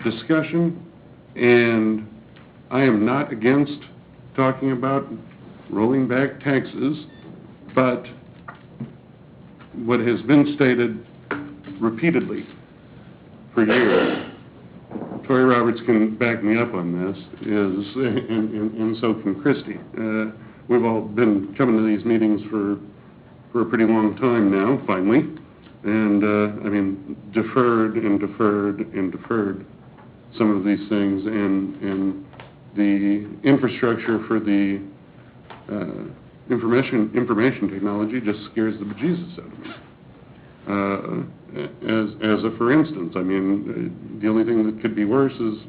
discussion, and I am not against talking about rolling back taxes, but what has been stated repeatedly for years, Tory Roberts can back me up on this, and so can Christie. We've all been coming to these meetings for a pretty long time now, finally, and I mean, deferred some of these things, and the infrastructure for the information technology just scares the bejesus out of me. As a for instance, I mean, the only thing that could be worse is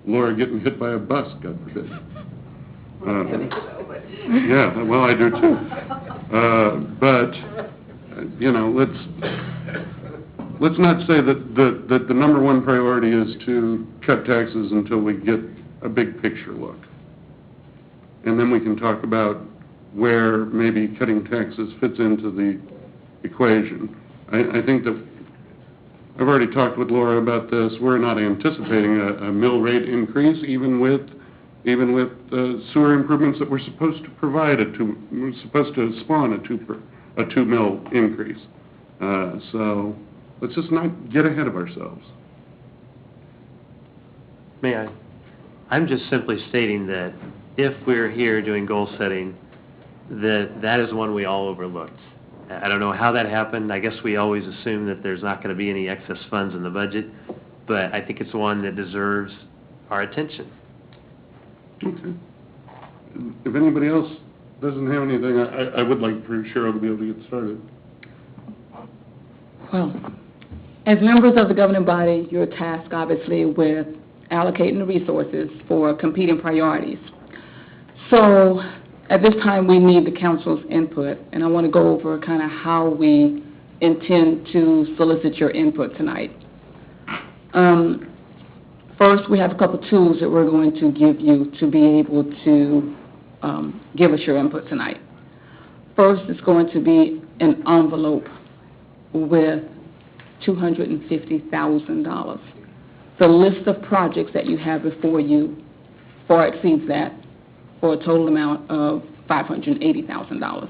Laura getting hit by a bus, God forbid. Yeah, well, I do too. But you know, let's not say that the number one priority is to cut taxes until we get a big picture look, and then we can talk about where maybe cutting taxes fits into the equation. I think that I've already talked with Laura about this. We're not anticipating a mill rate increase, even with sewer improvements that we're supposed to provide we're supposed to spawn a 2 mil increase. So let's just not get ahead of ourselves. May I? I'm just simply stating that if we're here doing goal setting, that is one we all overlooked. I don't know how that happened. I guess we always assume that there's not going to be any excess funds in the budget, but I think it's one that deserves our attention. Okay. If anybody else doesn't have anything, I would like for Cheryl to be able to get started. Well, as members of the governing body, you're tasked, obviously, with allocating the resources for competing priorities. So at this time, we need the council's input, and I want to go over kind of how we intend to solicit your input tonight. First, we have a couple tools that we're going to give you to be able to give us your input tonight. First, it's going to be an envelope with $250,000. The list of projects that you have before you far exceeds that, for a total amount of $580,000.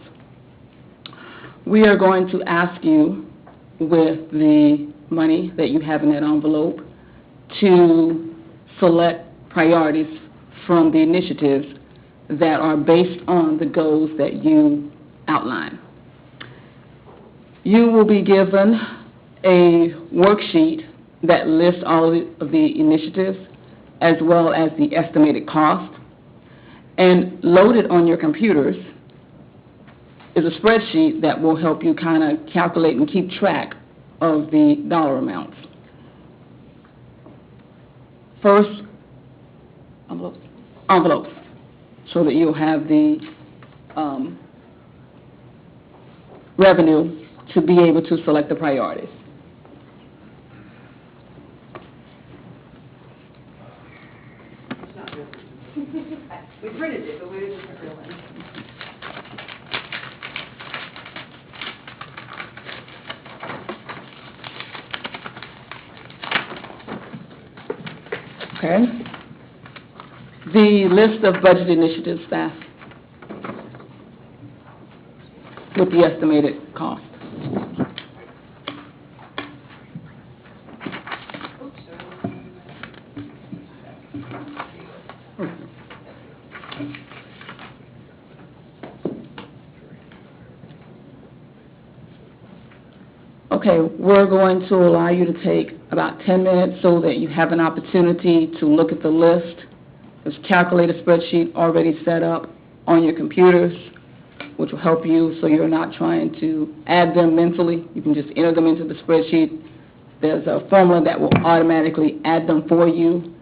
We are going to ask you, with the money that you have in that envelope, to select priorities from the initiatives that are based on the goals that you outline. You will be given a worksheet that lists all of the initiatives as well as the estimated cost. And loaded on your computers is a spreadsheet that will help you kind of calculate and keep track of the dollar amounts. First, envelopes, so that you'll have the revenue to be able to select the priorities. We printed it, but we didn't print real one. Okay. The list of budget initiatives, staff, with the estimated cost. Okay, we're going to allow you to take about 10 minutes so that you have an opportunity to look at the list. There's a calculator spreadsheet already set up on your computers, which will help you so you're not trying to add them mentally. You can just enter them into the spreadsheet. There's a formula that will automatically add them for you.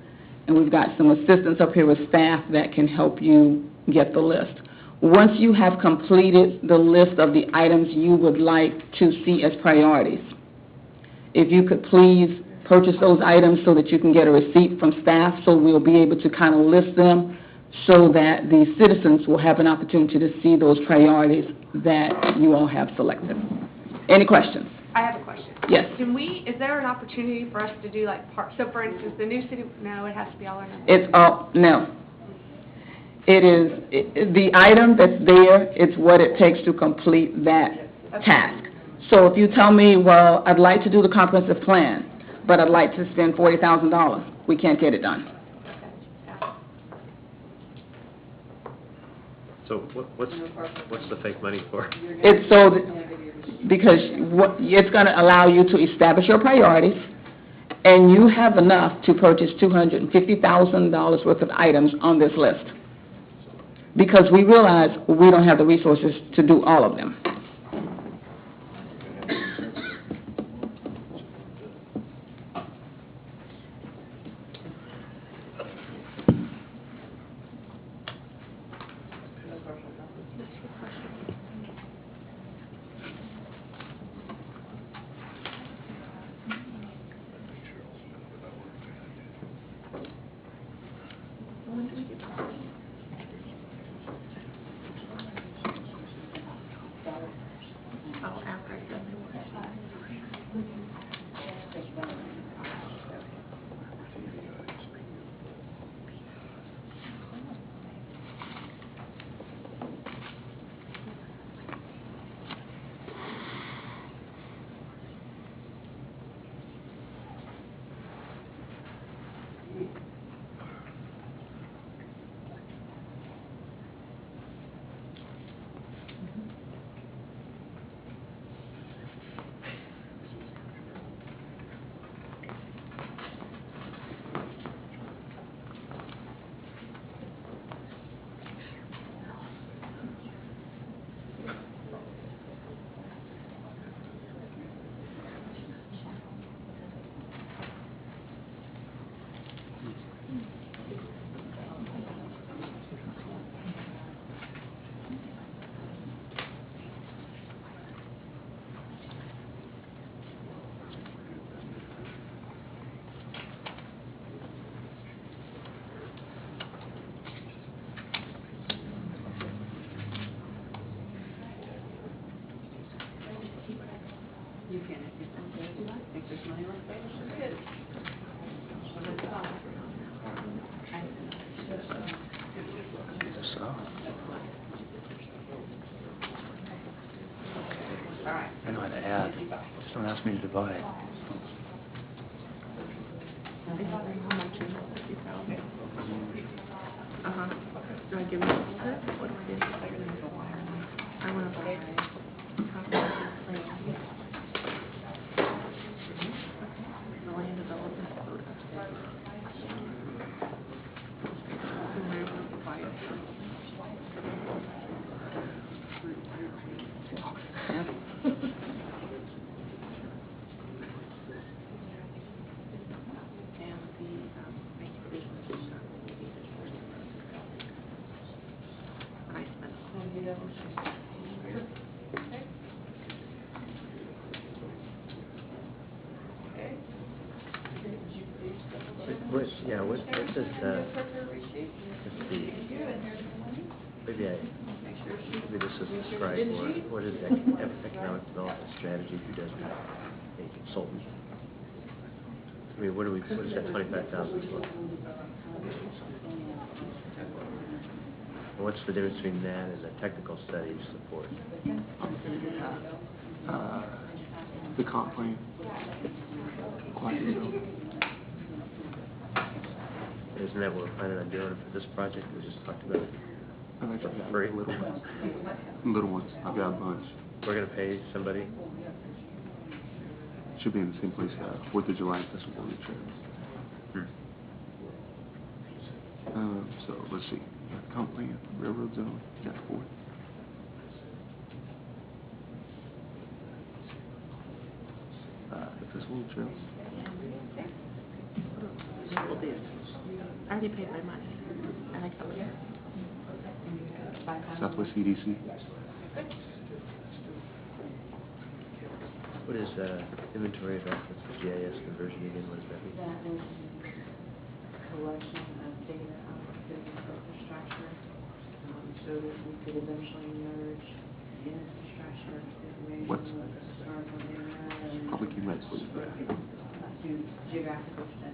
And we've got some assistants up here with staff that can help you get the list. Once you have completed the list of the items you would like to see as priorities, if you could please purchase those items so that you can get a receipt from staff, so we'll be able to kind of list them so that the citizens will have an opportunity to see those priorities that you all have selected. Any questions? I have a question. Yes. Is there an opportunity for us to do like so for instance, the new city, no, it has to be all or nothing? It's all, no. It is, the item that's there, it's what it takes to complete that task. So if you tell me, well, I'd like to do the comprehensive plan, but I'd like to spend $40,000, we can't get it done. So what's the fake money for? It's so, because it's going to allow you to establish your priorities, and you have enough to purchase $250,000 worth of items on this list. Because we realize we don't have the resources to do all of them. You can, if you think there's money left there, good. All right. I know how to add, just don't ask me to divide. Do I give them a split? What do I do? I want to buy comprehensive plan. The land development code upstairs. And I want to buy it. And the make business is not I spent. What does, let's see, maybe this is described more, what is economic development strategy, who does that, a consultant? I mean, what is that 25,000 for? What's the difference between that and the technical studies support? The comp plan. Quite a bit. Isn't that what we're planning on doing for this project? We just talked about it. I've actually got Free. little ones. Little ones, I've got a bunch. We're gonna pay somebody? Should be in the same place, 4th of July Festival on the Trails. So, let's see, comp plan, railroad zone, got 4th. The Festival of Trails. We'll do. I already paid my money. I like that one. Southwest EDC. What is, inventory of assets for GIS conversion again, what does that mean? That is collection of data out of business infrastructure, so that we could eventually merge the infrastructure information What's- with the historical data. traffic was